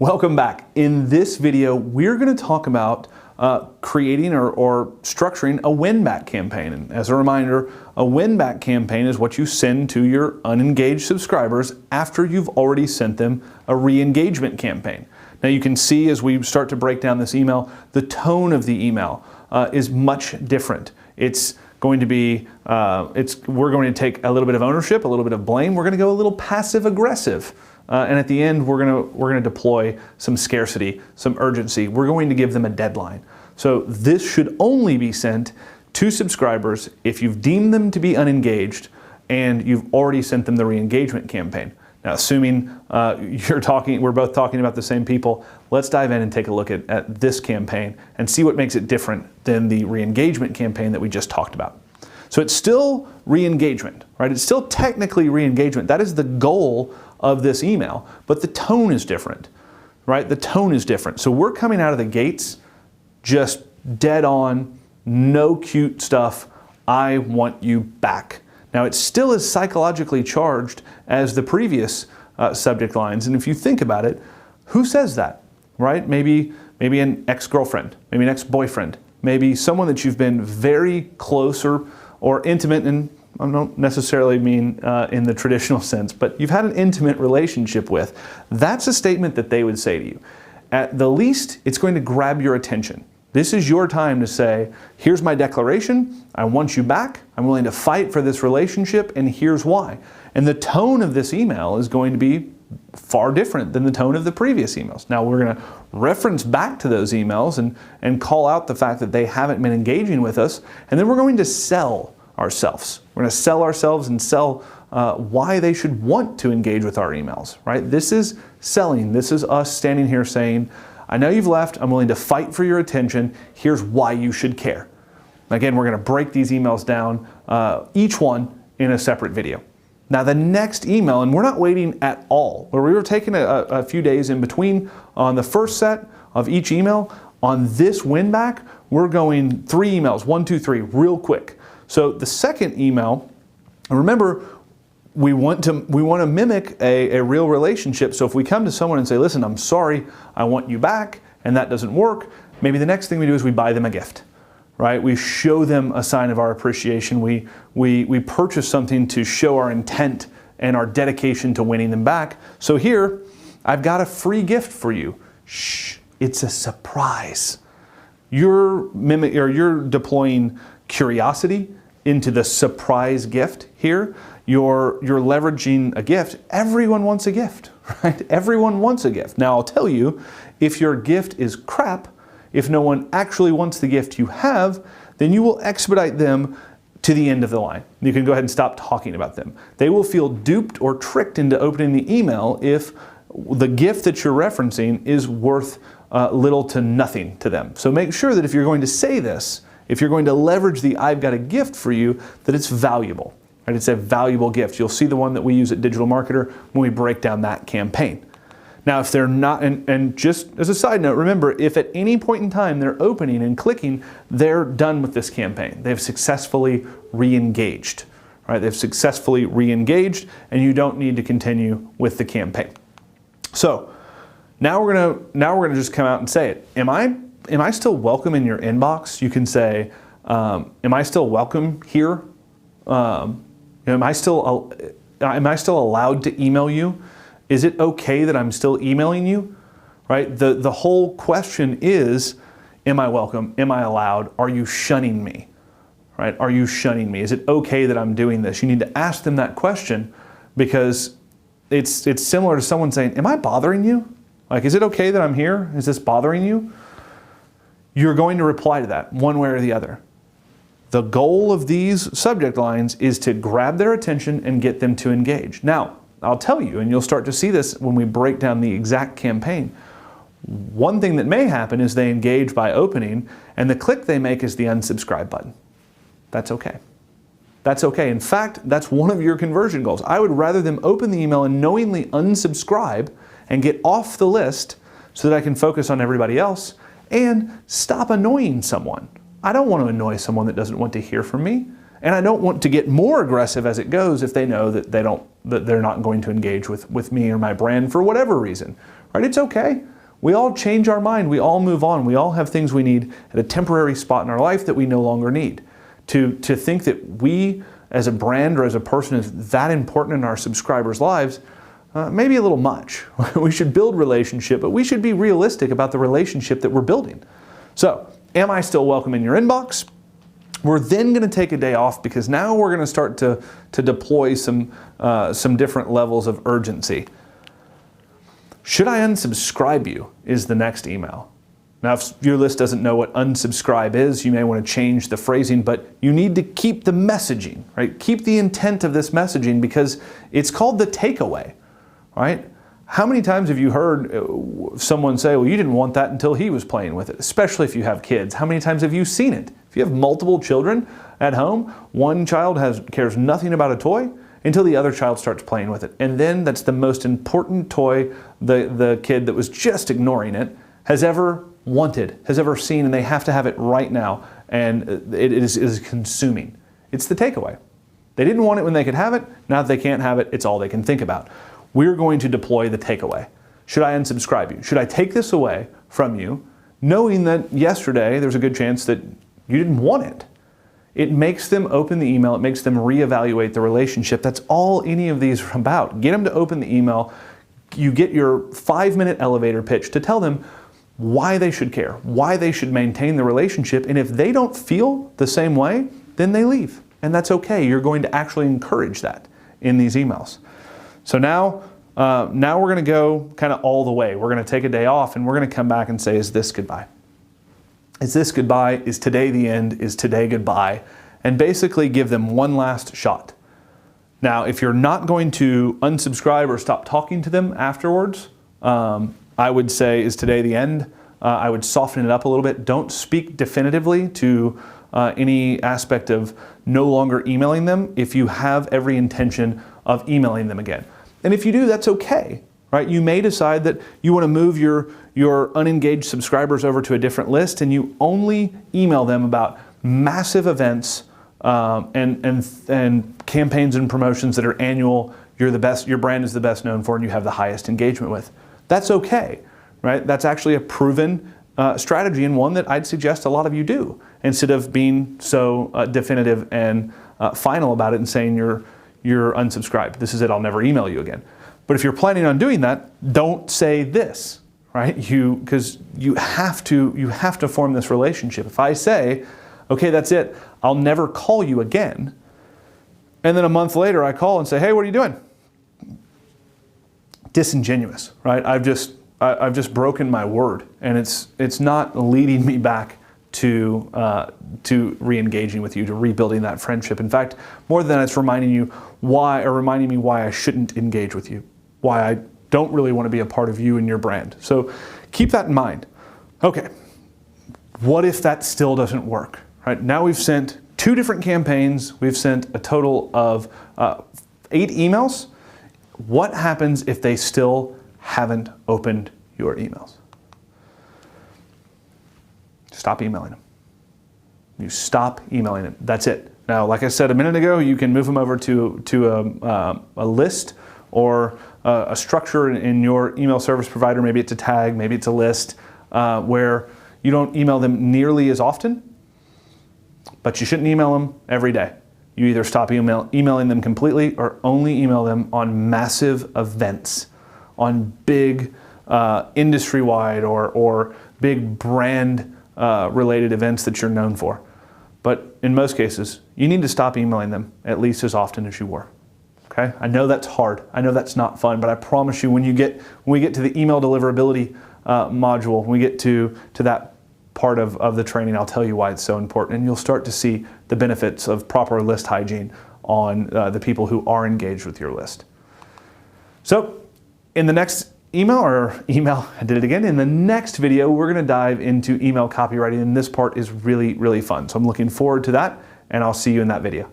Welcome back. In this video, we're going to talk about creating or structuring a win-back campaign. And as a reminder, a win-back campaign is what you send to your unengaged subscribers after you've already sent them a re-engagement campaign. Now you can see as we start to break down this email, the tone of the email is much different. It's going to be, we're going to take a little bit of ownership, a little bit of blame. We're going to go a little passive-aggressive. And at the end, we're going to deploy some scarcity, some urgency. We're going to give them a deadline. So this should only be sent to subscribers if you've deemed them to be unengaged and you've already sent them the re-engagement campaign. Now, assuming we're both talking about the same people, let's dive in and take a look at this campaign and see what makes it different than the re-engagement campaign that we just talked about. So it's still re-engagement, right? It's still technically re-engagement. That is the goal of this email, but the tone is different, right? The tone is different. So we're coming out of the gates just dead on, no cute stuff. I want you back. Now it's still as psychologically charged as the previous subject lines. And if you think about it, who says that, right? Maybe an ex-girlfriend, maybe an ex-boyfriend, maybe someone that you've been very close or intimate, and I don't necessarily mean in the traditional sense, but you've had an intimate relationship with. That's a statement that they would say to you. At the least, it's going to grab your attention. This is your time to say, here's my declaration, I want you back, I'm willing to fight for this relationship, and here's why. And the tone of this email is going to be far different than the tone of the previous emails. Now we're going to reference back to those emails and call out the fact that they haven't been engaging with us, and then we're going to sell ourselves. We're going to sell ourselves and sell why they should want to engage with our emails, right? This is selling. This is us standing here saying, I know you've left, I'm willing to fight for your attention, here's why you should care. Again, we're going to break these emails down, each one in a separate video. Now the next email, and we're not waiting at all, where we were taking a few days in between on the first set of each email. On this win back, we're going 3 emails, 1, 2, 3, real quick. So the second email, remember, we want to mimic a real relationship. So if we come to someone and say, listen, I'm sorry, I want you back, and that doesn't work, maybe the next thing we do is we buy them a gift, right? We show them a sign of our appreciation. We purchase something to show our intent and our dedication to winning them back. So here, I've got a free gift for you. Shh, it's a surprise. You're deploying curiosity into the surprise gift here. You're leveraging a gift. Everyone wants a gift, right? Everyone wants a gift. Now I'll tell you, if your gift is crap, if no one actually wants the gift you have, then you will expedite them to the end of the line. You can go ahead and stop talking about them. They will feel duped or tricked into opening the email if the gift that you're referencing is worth little to nothing to them. So make sure that if you're going to say this, if you're going to leverage the I've got a gift for you, that it's valuable. Right? It's a valuable gift. You'll see the one that we use at Digital Marketer when we break down that campaign. Now, if they're not, and just as a side note, remember, if at any point in time they're opening and clicking, they're done with this campaign. They've successfully re-engaged. Right? They've successfully re-engaged, and you don't need to continue with the campaign. So now we're gonna just come out and say it. Am I still welcome in your inbox? You can say, am I still welcome here? Am I still allowed to email you? Is it okay that I'm still emailing you? Right? The whole question is, am I welcome? Am I allowed? Are you shunning me? Right? Are you shunning me? Is it okay that I'm doing this? You need to ask them that question, because it's similar to someone saying, am I bothering you? Like, is it okay that I'm here? Is this bothering you? You're going to reply to that one way or the other. The goal of these subject lines is to grab their attention and get them to engage. Now, I'll tell you, and you'll start to see this when we break down the exact campaign, one thing that may happen is they engage by opening, and the click they make is the unsubscribe button. That's okay. That's okay. In fact, that's one of your conversion goals. I would rather them open the email and knowingly unsubscribe and get off the list so that I can focus on everybody else and stop annoying someone. I don't want to annoy someone that doesn't want to hear from me, and I don't want to get more aggressive as it goes if they know that they're not going to engage with me or my brand for whatever reason, right? It's okay. We all change our mind. We all move on. We all have things we need at a temporary spot in our life that we no longer need. To think that we as a brand or as a person is that important in our subscribers' lives, maybe a little much. We should build relationship, but we should be realistic about the relationship that we're building. So, am I still welcome in your inbox? We're then going to take a day off because now we're going to start to deploy some different levels of urgency. Should I unsubscribe you is the next email. Now, if your list doesn't know what unsubscribe is, you may want to change the phrasing, but you need to keep the messaging, right? Keep the intent of this messaging because it's called the takeaway, right? How many times have you heard someone say, well, you didn't want that until he was playing with it, especially if you have kids? How many times have you seen it? If you have multiple children at home, one child cares nothing about a toy until the other child starts playing with it. And then that's the most important toy the kid that was just ignoring it has ever wanted, has ever seen, and they have to have it right now. And it is consuming. It's the takeaway. They didn't want it when they could have it. Now that they can't have it, it's all they can think about. We're going to deploy the takeaway. Should I unsubscribe you? Should I take this away from you, knowing that yesterday there's a good chance that you didn't want it? It makes them open the email. It makes them reevaluate the relationship. That's all any of these are about. Get them to open the email. You get your 5-minute elevator pitch to tell them why they should care, why they should maintain the relationship. And if they don't feel the same way, then they leave. And that's okay. You're going to actually encourage that in these emails. So now we're going to go kind of all the way. We're going to take a day off and we're going to come back and say, is this goodbye? Is this goodbye? Is today the end? Is today goodbye? And basically give them one last shot. Now, if you're not going to unsubscribe or stop talking to them afterwards, I would say, is today the end? I would soften it up a little bit. Don't speak definitively to any aspect of no longer emailing them if you have every intention of emailing them again. And if you do, that's okay. Right? You may decide that you want to move your unengaged subscribers over to a different list and you only email them about massive events and campaigns and promotions that are annual, you're the best, your brand is the best known for and you have the highest engagement with. That's okay, right? That's actually a proven strategy and one that I'd suggest a lot of you do instead of being so definitive and final about it and saying you're unsubscribed. This is it, I'll never email you again. But if you're planning on doing that, don't say this, right? Because you have to form this relationship. If I say, okay, that's it, I'll never call you again, and then a month later I call and say, hey, what are you doing? Disingenuous, right? I've just broken my word, and it's not leading me back to re-engaging with you, to rebuilding that friendship. In fact, more than that, it's reminding me why I shouldn't engage with you, why I don't really want to be a part of you and your brand. So keep that in mind. Okay, what if that still doesn't work? Right now we've sent 2 different campaigns. We've sent a total of 8 emails. What happens if they still haven't opened your emails? Stop emailing them. You stop emailing them. That's it. Now, like I said a minute ago, you can move them over to a list or a structure in your email service provider. Maybe it's a tag, maybe it's a list where you don't email them nearly as often, but you shouldn't email them every day. You either stop emailing them completely or only email them on massive events, on big industry-wide or big brand related events that you're known for. But in most cases, you need to stop emailing them at least as often as you were. Okay? I know that's hard. I know that's not fun, but I promise you when we get to the email deliverability module, when we get to that part of the training, I'll tell you why it's so important, and you'll start to see the benefits of proper list hygiene on the people who are engaged with your list. So in the next in the next video, we're going to dive into email copywriting, and this part is really, really fun. So I'm looking forward to that, and I'll see you in that video.